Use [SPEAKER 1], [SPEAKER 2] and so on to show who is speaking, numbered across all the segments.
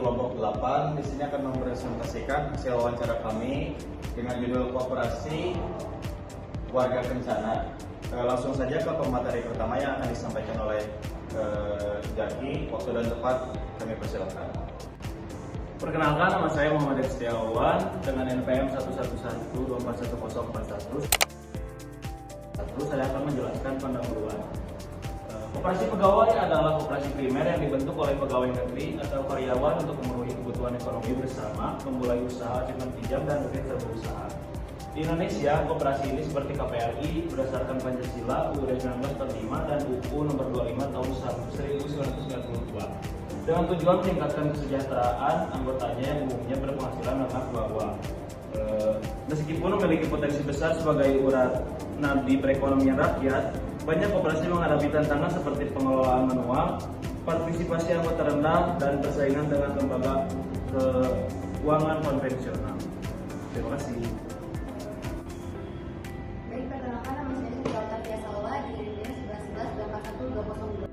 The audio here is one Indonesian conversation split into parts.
[SPEAKER 1] kelompok 8 di sini akan mempresentasikan hasil wawancara kami dengan judul Koperasi Warga Kencana. Langsung saja ke pemateri pertama yang akan disampaikan oleh Jaki. Waktu dan tempat kami persilakan.
[SPEAKER 2] Perkenalkan, nama saya Muhammad Setiawan dengan NPM 111241041. Saya akan menjelaskan pendahuluan. Koperasi pegawai adalah koperasi primer yang dibentuk oleh pegawai negeri atau karyawan untuk memenuhi kebutuhan ekonomi bersama, memulai usaha, simpan pinjam, dan bekerja berusaha. Di Indonesia, koperasi ini seperti KPRI berdasarkan Pancasila, UUD 1945 dan UU Nomor 25 Tahun 1992 dengan tujuan meningkatkan kesejahteraan anggotanya yang umumnya berpenghasilan menengah ke bawah. Meskipun memiliki potensi besar sebagai urat nadi perekonomian rakyat, banyak koperasi menghadapi tantangan seperti pengelolaan manual, partisipasi anggota rendah, dan persaingan dengan lembaga keuangan konvensional. Terima kasih.
[SPEAKER 3] Baik, perkenalkan, nama saya Suciawati Tiasawa di NPM 111241202.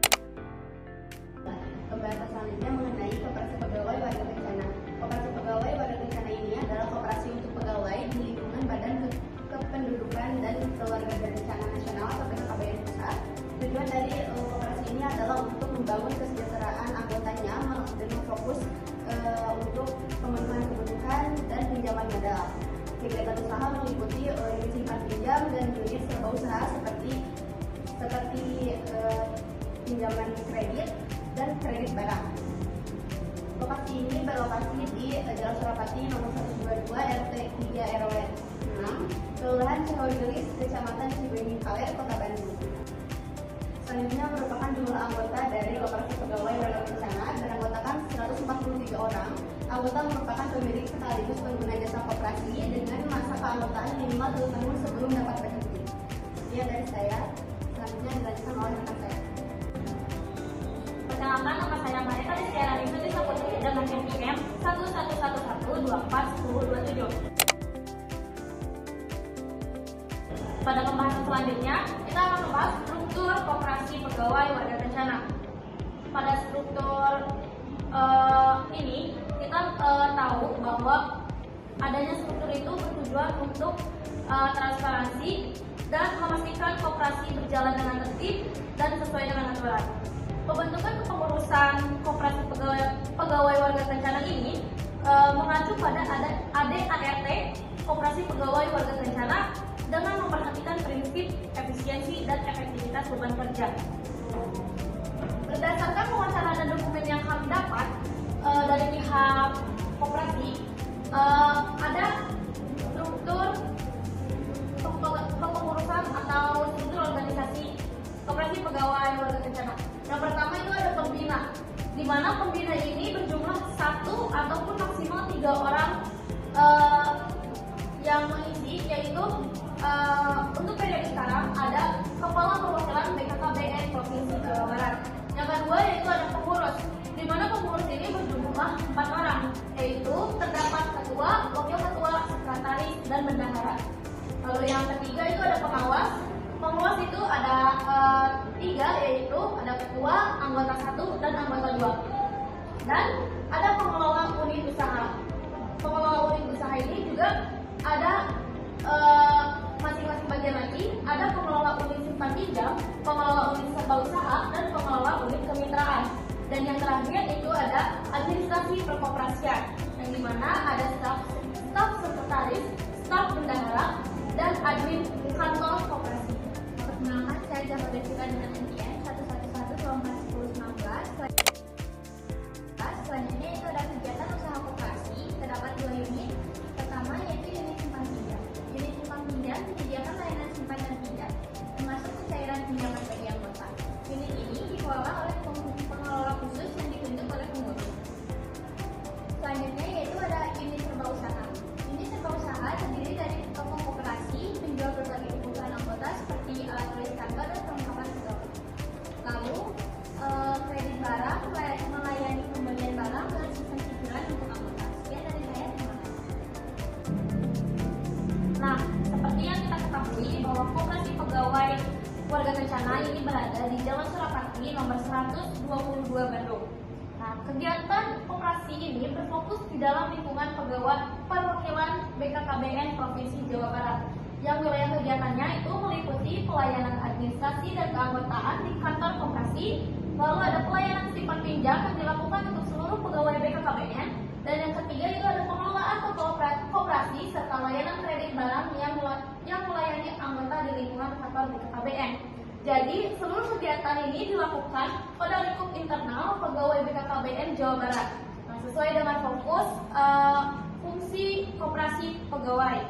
[SPEAKER 3] Pembahasan selanjutnya mengenai koperasi pegawai warga kencana. Koperasi pegawai warga kencana ini adalah koperasi untuk pegawai di lingkungan Badan Kependudukan dan Keluarga Berencana Nasional atau BKKBN Pusat. Tujuan dari koperasi ini adalah untuk membangun kesejahteraan anggotanya dan fokus untuk pemenuhan kebutuhan dan pinjaman modal. Kegiatan usaha meliputi unit simpan pinjam dan unit serba usaha seperti pinjaman kredit dan kredit barang. Koperasi ini berlokasi di Jalan Surapati nomor 122 RT 3 RW 6, Kelurahan Cihoygelis, Kecamatan Cibenying Kaler, Kota Bandung. Selanjutnya merupakan jumlah anggota dari koperasi pegawai warga kencana beranggotakan 143 orang. Anggota merupakan pemilik sekaligus pengguna jasa koperasi dengan masa keanggotaan minimal 2 tahun sebelum dapat berhenti. Sekian dari saya. Selanjutnya dilanjutkan oleh rekan saya.
[SPEAKER 4] Perkenalkan, nama saya Marita Destiara Rizky Saputri dengan NPM 111241027. Pada pembahasan selanjutnya, kita akan membahas struktur koperasi pegawai warga kencana. Pada struktur ini, kita tahu bahwa adanya struktur itu bertujuan untuk transparansi dan memastikan koperasi berjalan dengan tertib dan sesuai dengan aturan. Pembentukan kepengurusan koperasi pegawai warga kencana ini mengacu pada ADART koperasi pegawai warga kencana dengan memperhatikan prinsip efisiensi dan efektivitas beban kerja. Berdasarkan wawancara dan dokumen yang kami dapat dari pihak koperasi, ada struktur kepengurusan atau struktur organisasi koperasi pegawai warga kencana. Yang pertama itu ada pembina, di mana pembina ini berjumlah 1 ataupun maksimal 3 orang yang mengisi, yaitu untuk periode sekarang ada Kepala Perwakilan BKKBN Provinsi Jawa Barat. Yang kedua yaitu ada pengurus, di mana pengurus ini berjumlah 4 orang, yaitu terdapat ketua, wakil ketua, sekretaris, dan bendahara. Lalu yang ketiga itu ada pengawas. Pengawas itu ada 3, yaitu ada ketua, anggota 1, dan anggota 2. Dan ada pengelola unit usaha. Pengelola unit usaha ini juga ada masing-masing bagian lagi. Ada pengelola unit simpan pinjam, pengelola unit serba usaha, dan pengelola unit kemitraan. Dan yang terakhir itu ada administrasi perkoperasian, yang dimana ada staf sekretaris, staf bendahara, dan admin kantor koperasi.
[SPEAKER 3] Perkenalkan, saya Jafar Devika dengan NPM 111241019. Selanjutnya itu ada kegiatan usaha koperasi. Terdapat 2 unit. Pertama yaitu unit simpan pinjam. Unit simpan pinjam menyediakan layanan simpan dan pinjam, termasuk pencairan pinjaman bagi anggota. Unit ini dikelola oleh pengelola khusus yang ditunjuk oleh pengurus. Selanjutnya yaitu ada unit serba usaha. Unit serba usaha terdiri dari toko koperasi menjual berbagai kebutuhan anggota seperti alat tulis kantor dan perlengkapan pegawai. Lalu kredit barang melayani pembelian barang dan sistem cicilan untuk anggota. Sekian dari saya, terima kasih.
[SPEAKER 4] Nah, seperti yang kita ketahui bahwa koperasi pegawai warga kencana ini berada di Jalan Surapati nomor 122 Bandung. Nah, kegiatan koperasi ini berfokus di dalam lingkungan pegawai perwakilan BKKBN Provinsi Jawa Barat. Yang wilayah kegiatannya itu meliputi pelayanan administrasi dan keanggotaan di kantor koperasi, lalu ada pelayanan simpan pinjam yang dilakukan untuk seluruh pegawai BKKBN, dan yang ketiga itu ada pengelolaan koperasi serta layanan kredit barang yang melayani anggota di lingkungan kantor BKKBN. Jadi, seluruh kegiatan ini dilakukan pada lingkup internal pegawai BKKBN Jawa Barat. Nah, sesuai dengan fokus fungsi koperasi pegawai.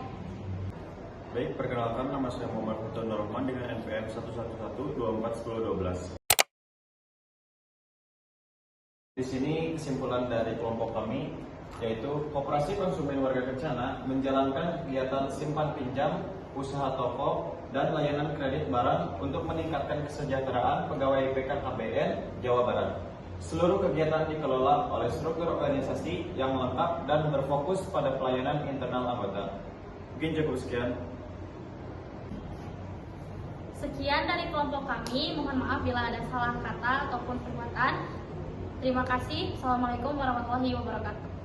[SPEAKER 1] Baik, perkenalkan nama saya Muhammad Huton Norman dengan NPM 111241012. Di sini kesimpulan dari kelompok kami yaitu Koperasi Konsumen Warga Kencana menjalankan kegiatan simpan pinjam, usaha toko, dan layanan kredit barang untuk meningkatkan kesejahteraan pegawai BKKBN Jawa Barat. Seluruh kegiatan dikelola oleh struktur organisasi yang lengkap dan berfokus pada pelayanan internal anggota. Mungkin cukup sekian.
[SPEAKER 4] Sekian dari kelompok kami, mohon maaf bila ada salah kata ataupun perbuatan. Terima kasih. Assalamualaikum warahmatullahi wabarakatuh.